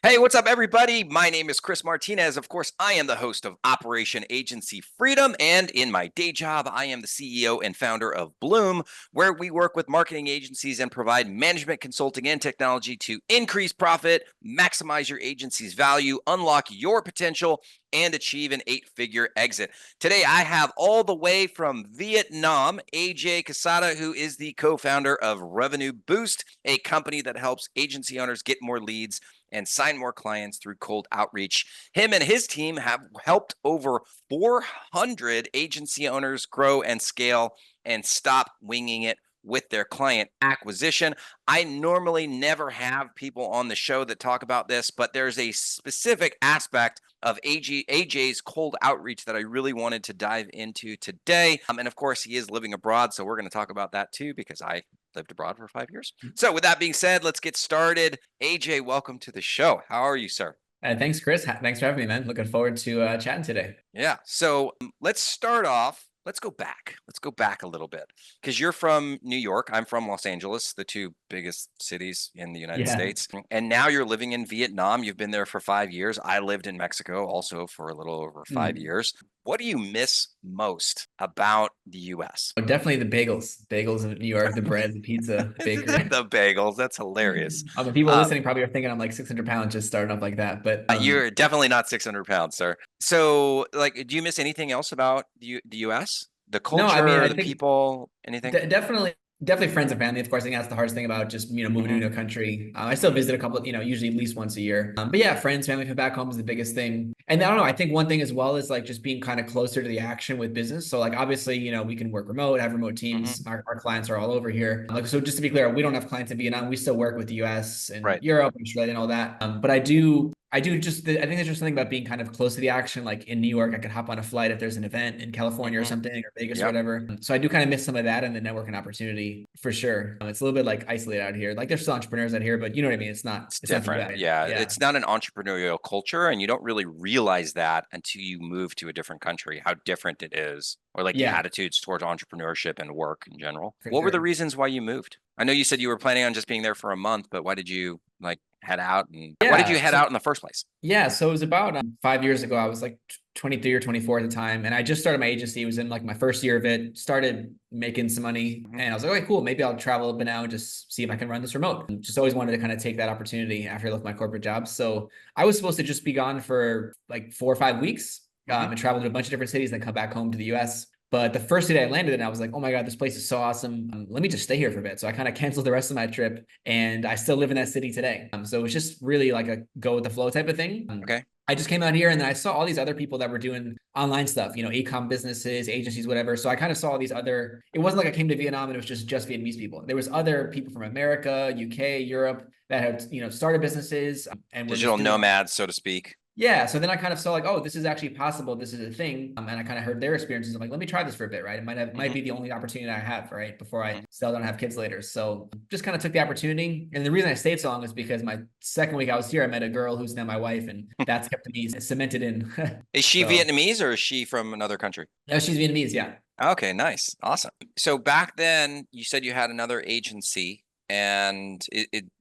Hey, what's up, everybody? My name is Chris Martinez. Of course, I am the host of Operation Agency Freedom, and in my day job, I am the CEO and founder of Bloom, where we work with marketing agencies and provide management consulting and technology to increase profit, maximize your agency's value, unlock your potential, and achieve an 8-figure exit. Today, I have all the way from Vietnam, AJ Cassata, who is the co-founder of Revenue Boost, a company that helps agency owners get more leads and sign more clients through cold outreach. Him and his team have helped over 400 agency owners grow and scale and stop winging it with their client acquisition. I normally never have people on the show that talk about this, but there's a specific aspect of AJ's cold outreach that I really wanted to dive into today. And of course, he is living abroad, so we're going to talk about that too, because I lived abroad for 5 years. So with that being said, let's get started. AJ, welcome to the show. How are you, sir? Thanks, Chris. Thanks for having me, man. Looking forward to chatting today. Yeah. So let's start off. Let's go back. Let's go back a little bit because you're from New York. I'm from Los Angeles, the two biggest cities in the United Yeah. States. And now you're living in Vietnam. You've been there for 5 years. I lived in Mexico also for a little over 5 years. What do you miss most about the US? Oh, definitely the bagels. Bagels in New York, the bread, the pizza, bakery. The bagels. That's hilarious. The people listening probably are thinking I'm like 600 pounds just starting up like that. But You're definitely not 600 pounds, sir. So, like, do you miss anything else about the US? The no, I mean, culture, I the think people, anything? definitely friends and family. Of course, I think that's the hardest thing about just, moving to a new country. I still visit a couple, usually at least once a year. But yeah, friends, family from back home is the biggest thing. And I don't know, I think one thing as well is like just being kind of closer to the action with business. So like, obviously, we can work remote, have remote teams. Our clients are all over here. Like, so just to be clear, we don't have clients in Vietnam. We still work with the US and Right. Europe and Australia and all that. But I think there's just something about being kind of close to the action. Like in New York, I could hop on a flight if there's an event in California or something, or Vegas or whatever. So I do kind of miss some of that and the networking opportunity for sure. It's a little bit like isolated out here. Like there's still entrepreneurs out here, but you know what I mean? It's Different. Yeah. It's not an entrepreneurial culture, and you don't really realize that until you move to a different country, how different it is, or like the attitudes towards entrepreneurship and work in general. What were the reasons why you moved? I know you said you were planning on just being there for a month, but why did you like head out, and why did you head out in the first place? Yeah, so it was about 5 years ago. I was like 23 or 24 at the time, and I just started my agency. It was in like my first year of it, started making some money, and I was like, okay, cool, maybe I'll travel a bit now and just see if I can run this remote. And just always wanted to kind of take that opportunity after I left my corporate job. So I was supposed to just be gone for like 4 or 5 weeks and travel to a bunch of different cities and then come back home to the US. But the first day I landed, and I was like, oh my God, this place is so awesome. Let me just stay here for a bit. So I kind of canceled the rest of my trip, and I still live in that city today. So it was just really like a go with the flow type of thing. Okay. I just came out here and then I saw all these other people that were doing online stuff, e-com businesses, agencies, whatever. So I kind of saw all these other, it wasn't like I came to Vietnam and it was just Vietnamese people. There was other people from America, UK, Europe that had, started businesses and were digital nomads, so to speak. Yeah. So then I kind of saw like, oh, this is actually possible. This is a thing. And I kind of heard their experiences. I'm like, let me try this for a bit, right? It might be the only opportunity I have, right? Before I settle down and have kids later. So just kind of took the opportunity. And the reason I stayed so long is because my second week I was here, I met a girl who's now my wife, and that's kept me cemented in. Is she Vietnamese or is she from another country? No, she's Vietnamese. Yeah. Okay, nice. Awesome. So back then you said you had another agency. And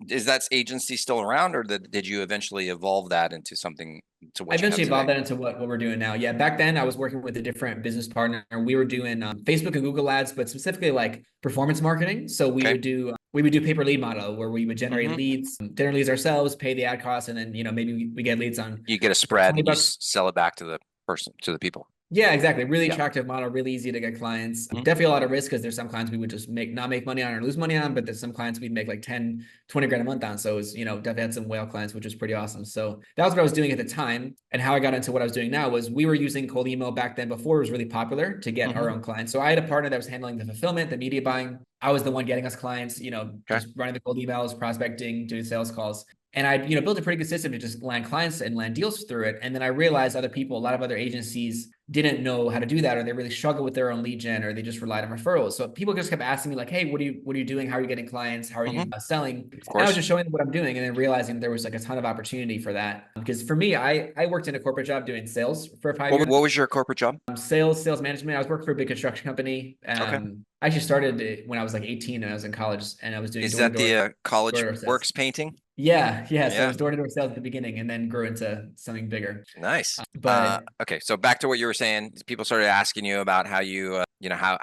is that agency still around, or did you eventually evolve that into something to what I eventually evolved that into what we're doing now. Yeah, back then I was working with a different business partner. We were doing Facebook and Google ads, but specifically like performance marketing. So we would do pay per lead model where we would generate leads, generate leads ourselves, pay the ad costs, and then maybe we get leads on. You get a spread and you sell it back to the person, to the people. Yeah, exactly. Really attractive model, really easy to get clients. Definitely a lot of risk because there's some clients we would just not make money on or lose money on, but there's some clients we'd make like 10, 20 grand a month on. So it was, definitely had some whale clients, which was pretty awesome. So that was what I was doing at the time. And how I got into what I was doing now was we were using cold email back then before it was really popular to get our own clients. So I had a partner that was handling the fulfillment, the media buying. I was the one getting us clients, just running the cold emails, prospecting, doing sales calls. And I, built a pretty good system to just land clients and land deals through it. And then I realized a lot of other agencies didn't know how to do that, or they really struggle with their own lead gen, or they just relied on referrals. So people just kept asking me like, hey, what are you doing? How are you getting clients? How are you selling? And I was just showing them what I'm doing, and then realizing there was like a ton of opportunity for that. Because for me, I worked in a corporate job doing sales for 5 years. What was your corporate job? Sales management. I was working for a big construction company. I actually started when I was like 18 and I was in college, and I was doing. Is that the college works painting? Yeah, yeah. So it Yeah. was door-to-door sales at the beginning and then grew into something bigger. Nice. But Okay, so back to what you were saying. People started asking you about how you, how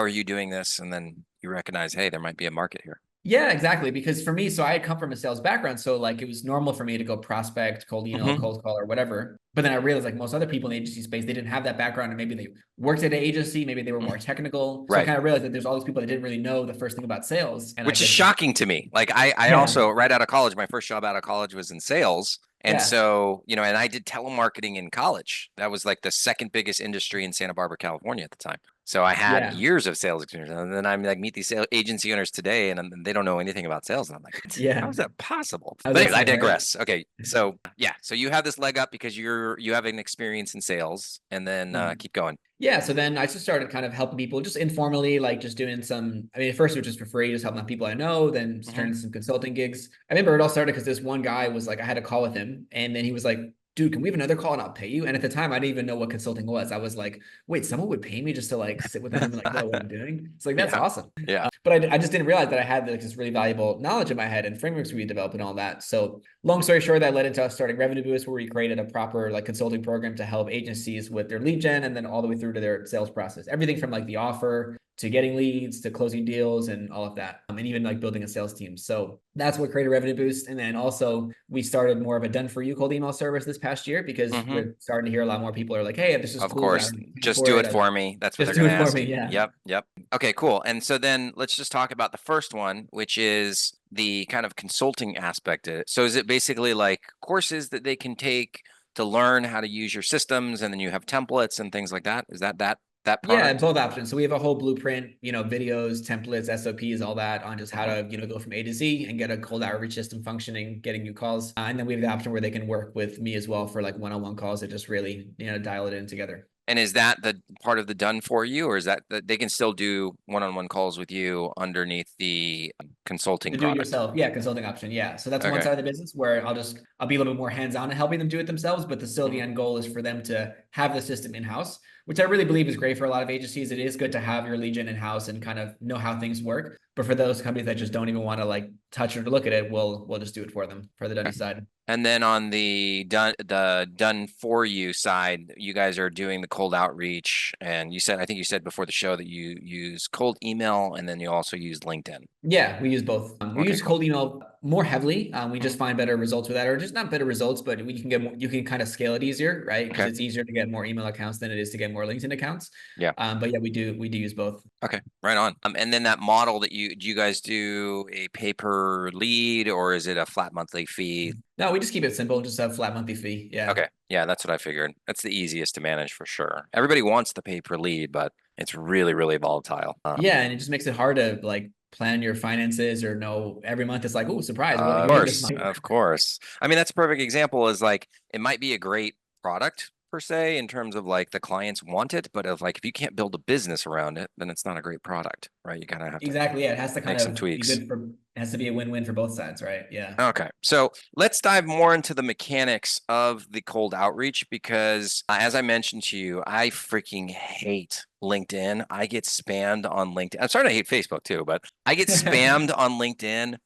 are you doing this, and then you recognize, hey, there might be a market here. yeah, exactly. Because for me, so I had come from a sales background. So like it was normal for me to go prospect, cold email, Hmm. cold call, or whatever. But then I realized like most other people in the agency space, they didn't have that background. And maybe they worked at an agency, maybe they were more technical. So I Right. kind of realized that there's all these people that didn't really know the first thing about sales. And I Which is could just, shocking to me. Like I yeah, also right out of college, my first job out of college was in sales. And yeah, so, and I did telemarketing in college. That was like the second biggest industry in Santa Barbara, California at the time. So I had yeah, years of sales experience. And then I'm like meet these agency owners today and they don't know anything about sales. And I'm like, what? How yeah. is that possible? I was But the anyways, I same way. digress. Okay. So yeah, so you have this leg up because you have an experience in sales, and then Mhm. keep going. Yeah, so then I just started kind of helping people just informally, like just doing some. I mean, at first it was just for free, just helping out people I know, then just Hmm. turned into some consulting gigs. I remember it all started because this one guy was like, I had a call with him, and then he was like, dude, can we have another call and I'll pay you? And at the time, I didn't even know what consulting was. I was like, wait, someone would pay me just to like sit with them and like know what I'm doing? It's like, that's Yeah. awesome. Yeah. But I just didn't realize that I had like, this really valuable knowledge in my head and frameworks we developed and all that. So long story short, that led into us starting Revenue Boost, where we created a proper like consulting program to help agencies with their lead gen and then all the way through to their sales process. Everything from like the offer to getting leads to closing deals and all of that, and even like building a sales team. So that's what created Revenue Boost. And then also we started more of a done for you cold email service this past year because Hmm. we're starting to hear a lot more people are like, hey, this is Of cool, but I course. don't have time Just for do it. it for me. That's what they're Just do going to it for ask. me. Yeah. Yep. Yep. Okay, cool. And so then let's just talk about the first one, which is the kind of consulting aspect of it. So is it basically like courses that they can take to learn how to use your systems, and then you have templates and things like that? Is that Yeah, product? both options. So we have a whole blueprint, videos, templates, SOPs, all that on just how Hmm. to, go from A to Z and get a cold outreach system functioning, getting you calls. And then we have the option where they can work with me as well for like one-on-one calls that just really, dial it in together. And is that the part of the done for you, or is that they can still do one-on-one calls with you underneath the consulting To do it product? yourself, yeah, consulting option, yeah. So that's one Okay. side of the business where I'll be a little bit more hands-on in helping them do it themselves, but the Hmm. end goal is for them to have the system in-house, which I really believe is great for a lot of agencies. It is good to have your lead gen in-house and kind of know how things work. But for those companies that just don't even want to like touch or look at it, we'll just do it for them for the done side. And then on the done for you side, you guys are doing the cold outreach. And I think you said before the show that you use cold email and then you also use LinkedIn. Yeah, we use both. We Okay, use cool. cold email more heavily. We just Mhm. find better results with that, or just not better results, but we can get more, you can kind of scale it easier, right? Because Okay. it's easier to get more email accounts than it is to get more LinkedIn accounts. Yeah. But yeah, we do use both. Okay. Right on. And then that model that do you guys do a pay per lead, or is it a flat monthly fee? No, we just keep it simple, just a flat monthly fee. Yeah. Okay. Yeah, that's what I figured. That's the easiest to manage for sure. Everybody wants the pay per lead, but it's really, really volatile. Yeah, and it just makes it hard to like plan your finances or know every month. It's like, oh, surprise, what are Of you getting this course, month? of course. I mean, that's a perfect example is like it might be a great product per se in terms of like the clients want it, but of like if you can't build a business around it, then it's not a great product, right? You kind of have to Exactly. Yeah, it has to kind make some of be tweaks. good for. It has to be a win-win for both sides, right? Yeah. Okay, so let's dive more into the mechanics of the cold outreach because, as I mentioned to you, I freaking hate LinkedIn. I get spammed on LinkedIn. I'm starting to hate Facebook too, but I get spammed on LinkedIn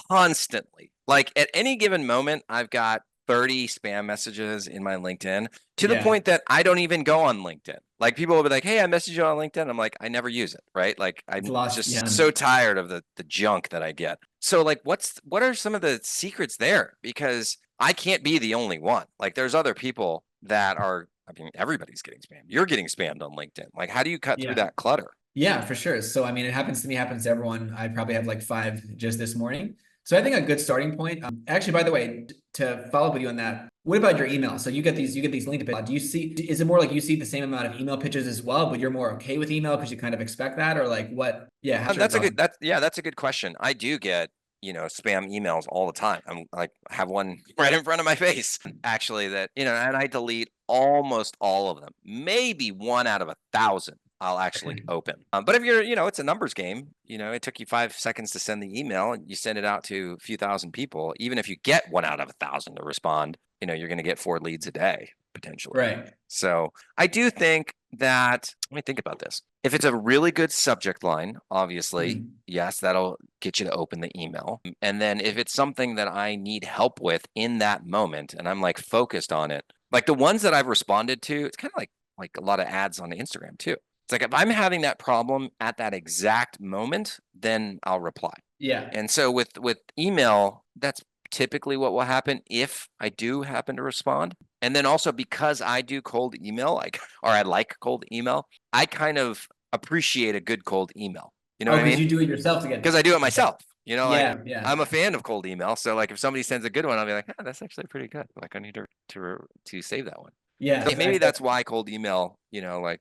constantly. Like at any given moment, I've got 30 spam messages in my LinkedIn to the Yeah. point that I don't even go on LinkedIn. Like people will be like, "Hey, I messaged you on LinkedIn." I'm like, "I never use it," right? Like It's I'm lost. just Yeah. so tired of the junk that I get. So like what are some of the secrets there? Because I can't be the only one. Like there's other people that are, I mean, everybody's getting spammed. You're getting spammed on LinkedIn. Like how do you cut through Yeah. that clutter? Yeah, for sure. So, I mean, it happens to me, happens to everyone. I probably have like five just this morning. So, I think a good starting point. Actually, by the way, to follow up with you on that, what about your email? So, you get these link pitches. Do you see? Is it more like you see the same amount of email pitches as well, but you're more okay with email because you kind of expect that, or like what? Yeah, how's your That's a thoughts? good that's a good question. I do get, spam emails all the time. I'm like have one right in front of my face actually that, and I delete almost all of them. Maybe one out of 1,000 I'll actually open. But if you're, it's a numbers game. It took you 5 seconds to send the email and you send it out to a few thousand people. Even if you get one out of 1,000 to respond, you're going to get 4 leads a day potentially. Right. So I do think that, let me think about this. If it's a really good subject line, obviously, yes, that'll get you to open the email. And then if it's something that I need help with in that moment and I'm like focused on it, like the ones that I've responded to, it's kind of like a lot of ads on Instagram too. It's like if I'm having that problem at that exact moment, then I'll reply. Yeah. And so with email, that's typically what will happen if I do happen to respond. And then also because I do cold email, like, or I like cold email, I kind of appreciate a good cold email. You know Oh, what I because mean? you do it yourself to get. Because I do it myself. You know, like Yeah. I'm a fan of cold email. So like if somebody sends a good one, I'll be like, that's actually pretty good. Like I need to save that one. Yeah. So maybe that's why cold email, like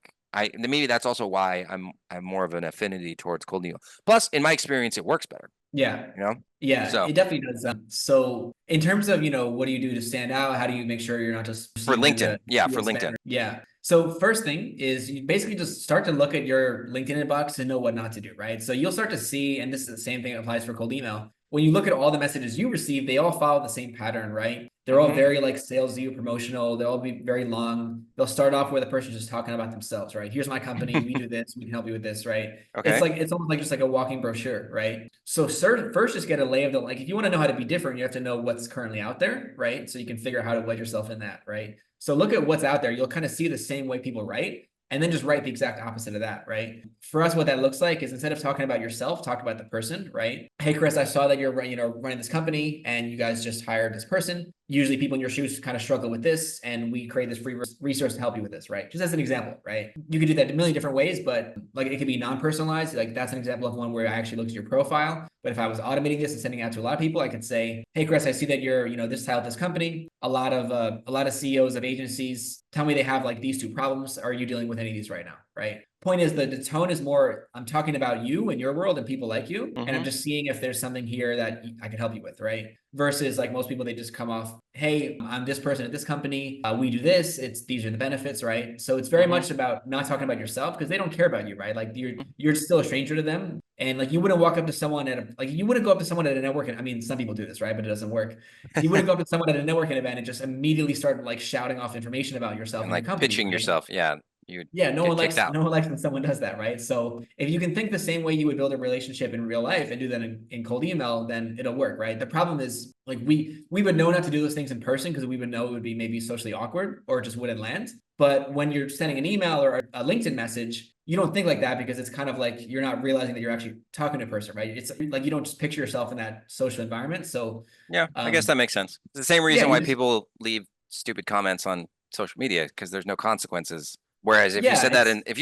maybe that's also why I'm more of an affinity towards cold email. Plus, in my experience, it works better. Yeah. You know? Yeah, So it definitely does. So in terms of, what do you do to stand out? How do you make sure you're not just for seen as LinkedIn, a for spammer? LinkedIn. Yeah. So first thing is you basically just start to look at your LinkedIn inbox and know what not to do, right? So you'll start to see, and this is the same thing that applies for cold email. When you look at all the messages you receive, they all follow the same pattern, right? They're all very like salesy, promotional. They'll all be very long. They'll start off where the person's just talking about themselves, right? Here's my company. We do this. We can help you with this, right? Okay. It's almost like just like a walking brochure, right? So first just get a lay of the, like, if you want to know how to be different, you have to know what's currently out there, right? So you can figure out how to wedge yourself in that, right? So look at what's out there. You'll kind of see the same way people write, and then just write the exact opposite of that, right? For us, what that looks like is instead of talking about yourself, talk about the person, right? Hey, Chris, I saw that you're, running this company and you guys just hired this person. Usually people in your shoes kind of struggle with this, and we create this free resource to help you with this, right? Just as an example, right? You could do that a million different ways, but like it could be non-personalized. Like that's an example of one where I actually looked at your profile. But if I was automating this and sending it out to a lot of people, I could say, hey, Chris, I see that you're, this title of this company. A lot of CEOs of agencies tell me they have like these two problems. Are you dealing with any of these right now? Right. Point is the tone is more, I'm talking about you and your world and people like you. And I'm just seeing if there's something here that I can help you with. Right. Versus like most people, they just come off, hey, I'm this person at this company. We do this. These are the benefits. Right. So it's very much about not talking about yourself because they don't care about you. Right. Like you're still a stranger to them. And like you wouldn't walk up to someone you wouldn't go up to someone at a networking. I mean, some people do this, right? But it doesn't work. You wouldn't go up to someone at a networking event and just immediately start like shouting off information about yourself and like your company. pitching right? yourself. Yeah. No one likes when someone does that, right? So if you can think the same way you would build a relationship in real life and do that in cold email, then it'll work, right? The problem is like we would know not to do those things in person because we would know it would be maybe socially awkward or it just wouldn't land. But when you're sending an email or a LinkedIn message, you don't think like that because it's kind of like you're not realizing that you're actually talking to a person, right? It's like you don't just picture yourself in that social environment. So yeah, I guess that makes sense. It's the same reason why just, people leave stupid comments on social media because there's no consequences. Whereas if you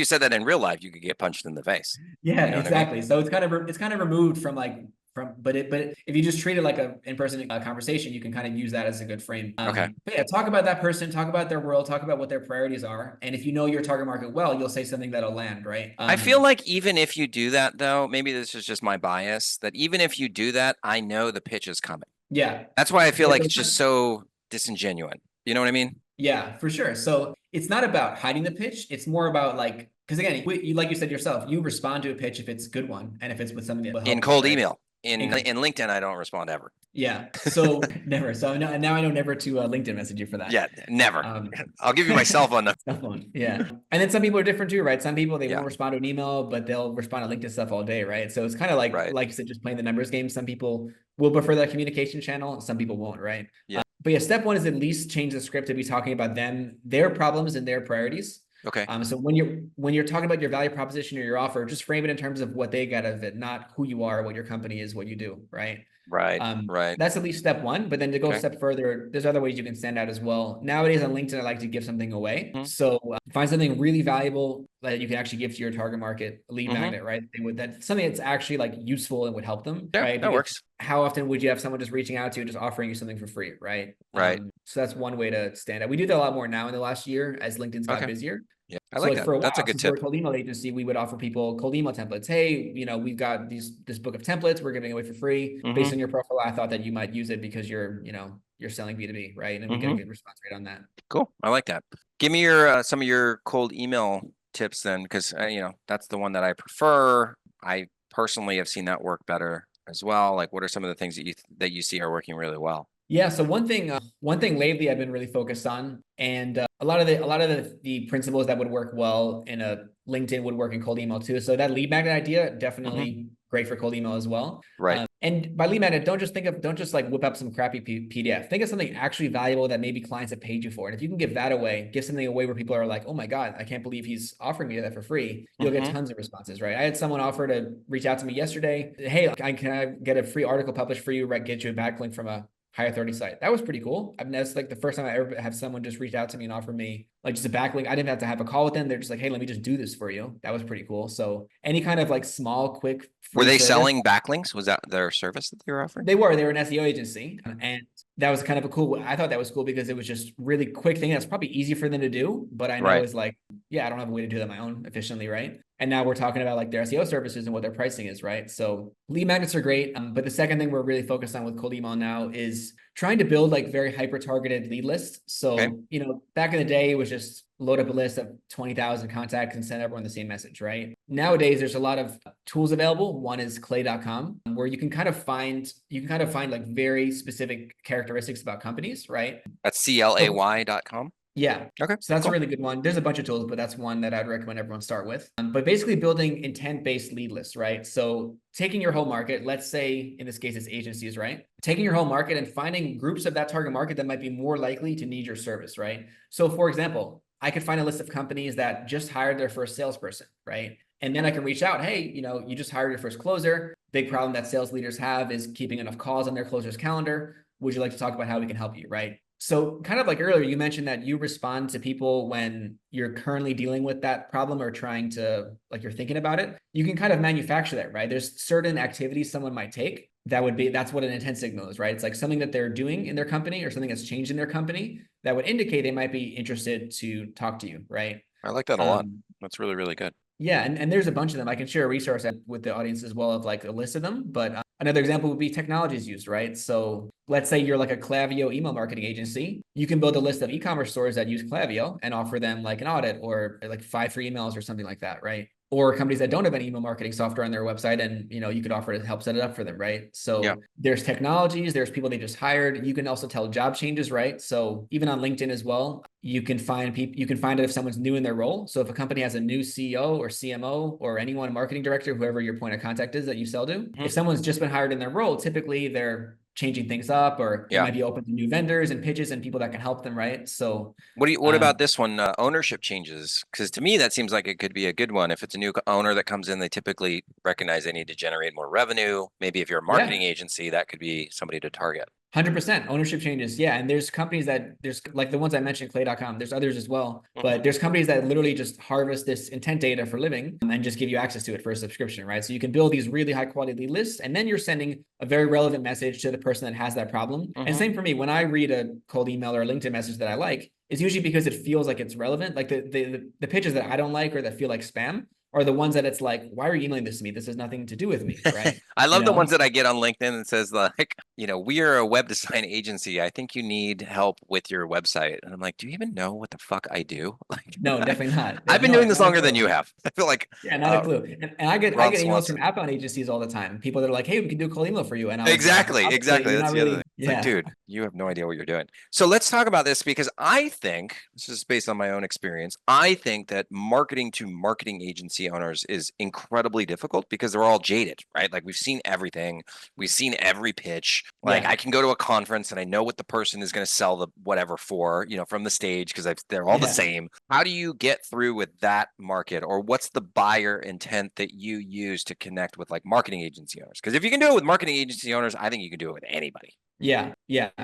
said that in real life, you could get punched in the face. Yeah, You know exactly. what I mean? So it's kind of removed from but if you just treat it like a in-person conversation, you can kind of use that as a good frame. Okay. But yeah, talk about that person, talk about their world, talk about what their priorities are, and if you know your target market well, you'll say something that'll land, right? I feel like even if you do that, though, maybe this is just my bias. That even if you do that, I know the pitch is coming. Yeah, That's why I feel like it's just so disingenuous. You know what I mean? Yeah, for sure. So it's not about hiding the pitch. It's more about like, because again, like you said yourself, you respond to a pitch if it's a good one and if it's with something that will help In you, cold right? email. In LinkedIn, I don't respond ever. Yeah. So never. So now I know never to LinkedIn message you for that. Yeah, never. I'll give you my cell phone number. Cell phone. Yeah. And then some people are different too, right? Some people they Yeah. won't respond to an email, but they'll respond to LinkedIn stuff all day, right? So it's kind of like you said, just playing the numbers game. Some people will prefer that communication channel, and some people won't, right? Yeah. But yeah, step one is at least change the script to be talking about them, their problems, and their priorities. Okay. So when you're talking about your value proposition or your offer, just frame it in terms of what they get out of it, not who you are, what your company is, what you do, right? Right. That's at least step one. But then to go a step further, there's other ways you can stand out as well. Nowadays on LinkedIn, I like to give something away. So find something really valuable that you can actually give to your target market, a lead magnet, right? Something that's actually like useful and would help them, right? That works. How often would you have someone just reaching out to you, just offering you something for free, right? Right. So that's one way to stand out. We do that a lot more now in the last year as LinkedIn's got busier. Yeah, I like that. For a while, that's a good tip. We're a cold email agency, we would offer people cold email templates. Hey, we've got this book of templates we're giving away for free. Based on your profile, I thought that you might use it because you're selling B2B, right? And we get a good response rate on that. Cool. I like that. Give me your some of your cold email tips then, because that's the one that I prefer. I personally have seen that work better as well. Like, what are some of the things that you see are working really well? Yeah. So one thing lately I've been really focused on, and a the principles that would work well in a LinkedIn would work in cold email too. So that lead magnet idea, definitely great for cold email as well. Right. And by lead magnet, don't just like whip up some crappy PDF. Think of something actually valuable that maybe clients have paid you for. And if you can give that away, give something away where people are like, oh my God, I can't believe he's offering me that for free. You'll get tons of responses, right? I had someone offer to reach out to me yesterday. Hey, can I get a free article published for you, get you a backlink from a high authority site? That was pretty cool. I mean, that's like the first time I ever have someone just reach out to me and offer me like just a backlink. I didn't have to have a call with them. They're just like, hey, let me just do this for you. That was pretty cool. So any kind of like small, quick, free Were they service, selling backlinks? Was that their service that they were offering? they were an SEO agency, and that was kind of a cool. I thought that was cool because it was just really quick thing. That's probably easy for them to do, but I know Right. is like, yeah, I don't have a way to do that on my own efficiently, right? And now we're talking about like their SEO services and what their pricing is, right? So lead magnets are great, but the second thing we're really focused on with cold email now is trying to build like very hyper targeted lead lists. So Okay. back in the day, it was just load up a list of 20,000 contacts and send everyone the same message, right? Nowadays, there's a lot of tools available. One is clay.com, where you can kind of find like very specific characteristics about companies, right? That's CLAY.com. Yeah. Okay. So that's Cool. a really good one. There's a bunch of tools, but that's one that I'd recommend everyone start with. But basically building intent-based lead lists, right? So taking your whole market, let's say in this case it's agencies, right? Taking your whole market and finding groups of that target market that might be more likely to need your service, right? So for example, I could find a list of companies that just hired their first salesperson, right? And then I can reach out, hey, you just hired your first closer. Big problem that sales leaders have is keeping enough calls on their closer's calendar. Would you like to talk about how we can help you, right? So kind of like earlier, you mentioned that you respond to people when you're currently dealing with that problem or trying to, like you're thinking about it. You can kind of manufacture that, right? There's certain activities someone might take that's what an intent signal is, right? It's like something that they're doing in their company or something that's changed in their company that would indicate they might be interested to talk to you, right? I like that a lot. That's really, really good. Yeah, and there's a bunch of them. I can share a resource with the audience as well of like a list of them. But another example would be technologies used, right? So let's say you're like a Klaviyo email marketing agency. You can build a list of e-commerce stores that use Klaviyo and offer them like an audit or like 5 free emails or something like that, right? Or companies that don't have any email marketing software on their website, and you could offer to help set it up for them, right? So there's technologies, there's people they just hired. You can also tell job changes, right? So even on LinkedIn as well, you can find people. You can find it if someone's new in their role. So if a company has a new CEO or CMO or anyone marketing director, whoever your point of contact is that you sell to, if someone's just been hired in their role, typically they're changing things up, or they might be open to new vendors and pitches and people that can help them, right? So what about this one, ownership changes? Because to me that seems like it could be a good one. If it's a new owner that comes in, they typically recognize they need to generate more revenue. Maybe if you're a marketing agency, that could be somebody to target. 100% ownership changes. Yeah. And there's companies there's like the ones I mentioned, clay.com, there's others as well, but there's companies that literally just harvest this intent data for living and just give you access to it for a subscription, right? So you can build these really high quality lead lists, and then you're sending a very relevant message to the person that has that problem. And same for me, when I read a cold email or a LinkedIn message that I like, it's usually because it feels like it's relevant. Like the pitches that I don't like or that feel like spam are the ones that it's like, why are you emailing this to me? This has nothing to do with me, right? I love the ones that I get on LinkedIn that says like, we are a web design agency. I think you need help with your website. And I'm like, do you even know what the fuck I do? Like, no, definitely not. I've been doing this longer than you have. I feel like not a clue. And I get emails Swanson. from outbound agencies all the time. People that are like, hey, we can do a cold email for you. And I was exactly. That's That's the really, other thing. It's like, dude, you have no idea what you're doing. So let's talk about this, because I think, this is based on my own experience, I think that marketing to marketing agency owners is incredibly difficult because they're all jaded, right? Like we've seen everything. We've seen every pitch. Like I can go to a conference and I know what the person is going to sell the whatever for, from the stage, because they're all the same. How do you get through with that market, or what's the buyer intent that you use to connect with like marketing agency owners? Because if you can do it with marketing agency owners, I think you can do it with anybody. Yeah,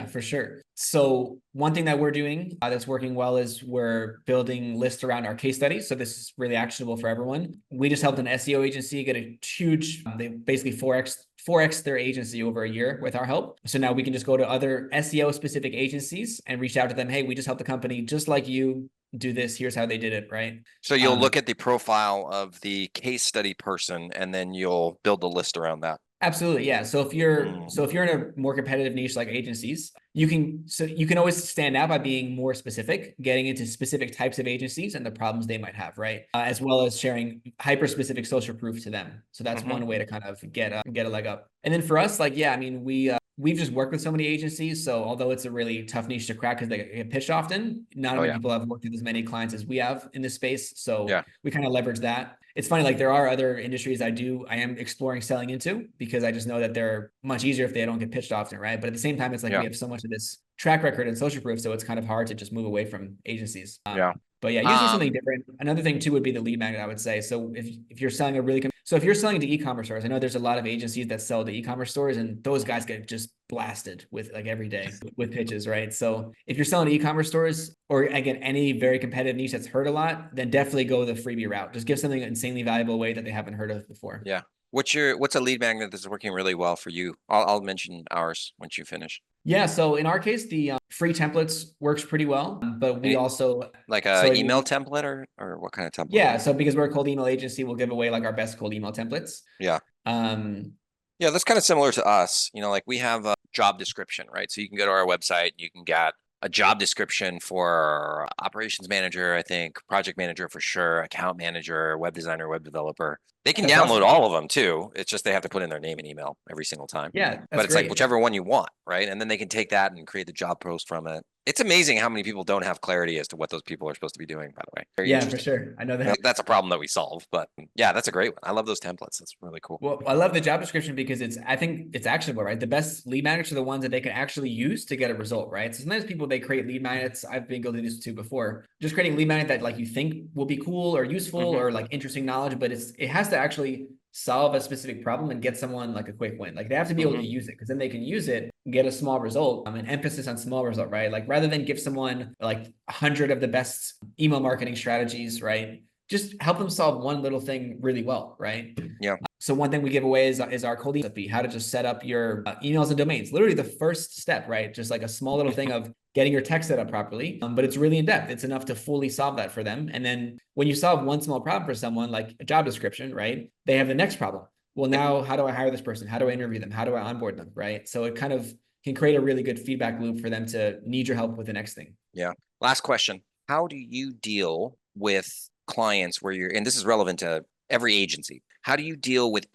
for sure. So one thing that we're doing that's working well is we're building lists around our case studies. So this is really actionable for everyone. We just helped an SEO agency get a huge, they basically 4x their agency over a year with our help. So now we can just go to other SEO specific agencies and reach out to them. Hey, we just helped a company just like you do this. Here's how they did it, right? So you'll look at the profile of the case study person, and then you'll build a list around that. Absolutely, yeah. So if you're in a more competitive niche like agencies, you can always stand out by being more specific, getting into specific types of agencies and the problems they might have, right? As well as sharing hyper specific social proof to them. So that's one way to kind of get a leg up. And then for us, like, we we've just worked with so many agencies. So although it's a really tough niche to crack because they get pitched often, not Oh many yeah. people have worked with as many clients as we have in this space. So Yeah. we kind of leverage that. It's funny, like there are other industries I am exploring selling into because I just know that they're much easier if they don't get pitched often, right? But at the same time, it's like Yeah. we have so much of this track record and social proof, so it's kind of hard to just move away from agencies. Yeah. But yeah, using something different. Another thing too would be the lead magnet, I would say. So if you're selling a really so if you're selling to e-commerce stores, I know there's a lot of agencies that sell to e-commerce stores, and those guys get just blasted with like every day with pitches, right? So if you're selling to e-commerce stores, or again any very competitive niche that's heard a lot, then definitely go the freebie route. Just give something insanely valuable away that they haven't heard of before. Yeah. What's a lead magnet that's working really well for you? I'll mention ours once you finish. Yeah, so in our case, the free templates works pretty well, but we also like a email template or what kind of template? Yeah, so because we're a cold email agency, we'll give away like our best cold email templates. Yeah. Yeah, that's kind of similar to us. Like we have a job description, right? So you can go to our website, you can get a job description for operations manager, I think, project manager for sure, account manager, web designer, web developer. They can download all of them too. It's just they have to put in their name and email every single time. Yeah, but it's great. Like whichever one you want, right? And then they can take that and create the job post from it. It's amazing how many people don't have clarity as to what those people are supposed to be doing, by the way. Very for sure. I know that. That's a problem that we solve, but yeah, that's a great one. I love those templates. That's really cool. Well, I love the job description because I think it's actionable, right? The best lead magnets are the ones that they can actually use to get a result, right? So sometimes people, they create lead magnets. I've been guilty of this too before. Just creating lead magnet that like you think will be cool or useful or like interesting knowledge, but it has to actually solve a specific problem and get someone like a quick win. Like they have to be able to use it because then they can use it and get a small result. An emphasis on small result, right? Like rather than give someone like 100 of the best email marketing strategies, right? Just help them solve one little thing really well, right? Yeah. So one thing we give away is our cold email fee, how to just set up your emails and domains. Literally the first step, right? Just like a small little thing of getting your tech set up properly. But it's really in depth. It's enough to fully solve that for them. And then when you solve one small problem for someone, like a job description, right? They have the next problem. Well, now how do I hire this person? How do I interview them? How do I onboard them? Right? So it kind of can create a really good feedback loop for them to need your help with the next thing. Yeah. Last question. How do you deal with clients where and this is relevant to every agency. How do you deal with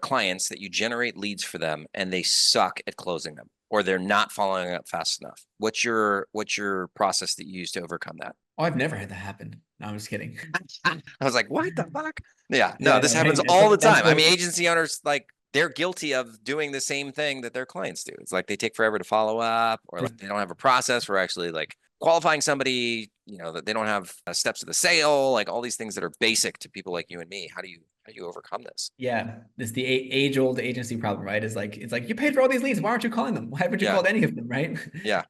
clients that you generate leads for them and they suck at closing them or they're not following up fast enough? What's your process that you use to overcome that? Oh, I've never had that happen. No, I'm just kidding. I was like, what the fuck? Yeah, no, this happens all the time. I mean, agency owners, like, they're guilty of doing the same thing that their clients do. It's like they take forever to follow up, or like they don't have a process for actually like qualifying somebody, that they don't have steps of the sale, like all these things that are basic to people like you and me. How do you overcome this? Yeah, this the age-old agency problem, right? It's like you paid for all these leads. Why aren't you calling them? Why haven't you called any of them, right? Yeah,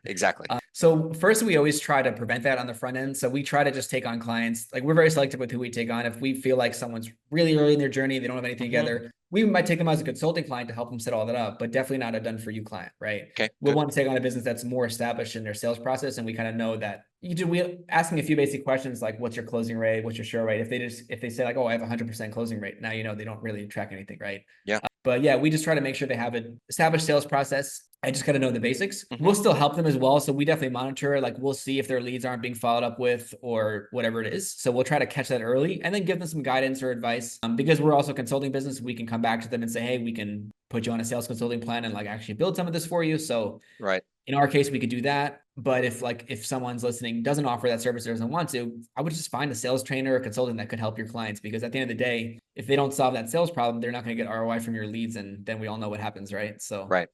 exactly. So first, we always try to prevent that on the front end. So we try to just take on clients. Like we're very selective with who we take on. If we feel like someone's really early in their journey, they don't have anything together, we might take them as a consulting client to help them set all that up, but definitely not a done for you client, right? Okay. We'll want to take on a business that's more established in their sales process, and we kind of know that we asking a few basic questions like what's your closing rate, what's your share rate. If they say like, oh, I have 100% closing rate, now they don't really track anything, right? Yeah. But yeah, we just try to make sure they have an established sales process. I just got to know the basics. We'll still help them as well. So we definitely monitor, like we'll see if their leads aren't being followed up with or whatever it is. So we'll try to catch that early and then give them some guidance or advice. Because we're also a consulting business, we can come back to them and say, hey, we can put you on a sales consulting plan and like actually build some of this for you. So right. In our case, we could do that. But if someone's listening doesn't offer that service or doesn't want to, I would just find a sales trainer or consultant that could help your clients, because at the end of the day, if they don't solve that sales problem, they're not going to get ROI from your leads. And then we all know what happens, right? So right.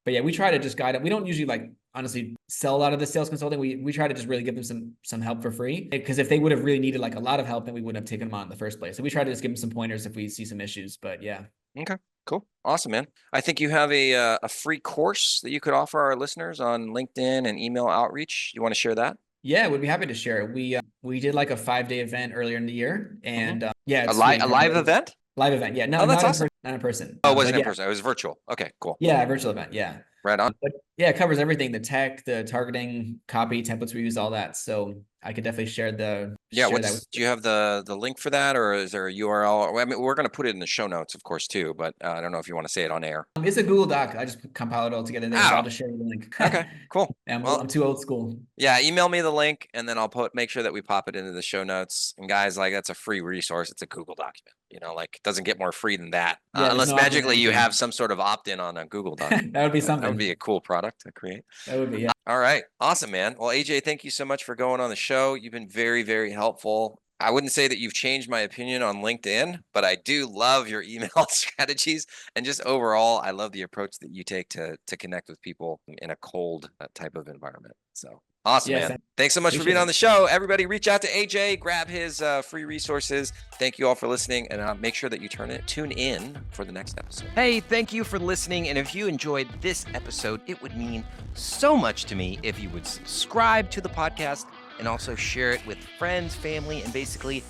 But yeah, we try to just guide them. We don't usually honestly sell a lot of the sales consulting. We try to just really give them some help for free, because if they would have really needed like a lot of help, then we wouldn't have taken them on in the first place. So we try to just give them some pointers if we see some issues, but yeah. Okay, cool. Awesome, man. I think you have a free course that you could offer our listeners on LinkedIn and email outreach. You want to share that? Yeah, we'd be happy to share it. We did like a 5-day event earlier in the year, and yeah, it's a live event. Live event, yeah. No, that's awesome. Not in person. Oh, it wasn't in person. It was virtual. Okay, cool. Yeah, virtual event. Yeah. Right on. But yeah, it covers everything: the tech, the targeting, copy, templates we use, all that. So I could definitely share that with do you have the link for that, or is there a URL? I mean, we're going to put it in the show notes, of course, too, but I don't know if you want to say it on air. It's a Google Doc. I just compile it all together there, so Oh, I'll just share you the link. okay, cool. Well, I'm too old school. yeah, email me the link and then I'll make sure that we pop it into the show notes. And guys, like, that's a free resource. It's a Google document, like it doesn't get more free than that. Yeah, Unless no opt-in magically you anything. have some sort of opt-in on a Google document. That would be That something. would be a cool product to create. That would be, yeah. All right. Awesome, man. Well, AJ, thank you so much for going on the show. You've been very, very helpful. I wouldn't say that you've changed my opinion on LinkedIn, but I do love your email strategies. And just overall, I love the approach that you take to connect with people in a cold type of environment. So awesome, Yes, man. Thanks so much for being on the show. Everybody reach out to AJ, grab his free resources. Thank you all for listening, and make sure that you tune in for the next episode. Hey, thank you for listening. And if you enjoyed this episode, it would mean so much to me if you would subscribe to the podcast and also share it with friends, family, and basically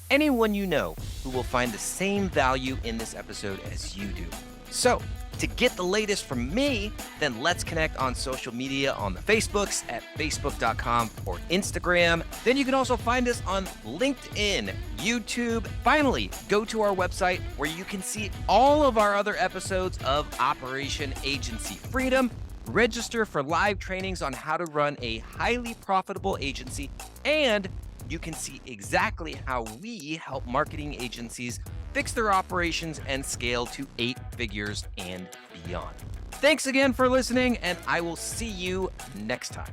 anyone you know who will find the same value in this episode as you do. So, to get the latest from me, then let's connect on social media on the Facebooks at facebook.com or Instagram. Then you can also find us on LinkedIn, YouTube. Finally, go to our website where you can see all of our other episodes of Operation Agency Freedom. Register for live trainings on how to run a highly profitable agency, and you can see exactly how we help marketing agencies fix their operations and scale to 8 figures and beyond. Thanks again for listening, and I will see you next time.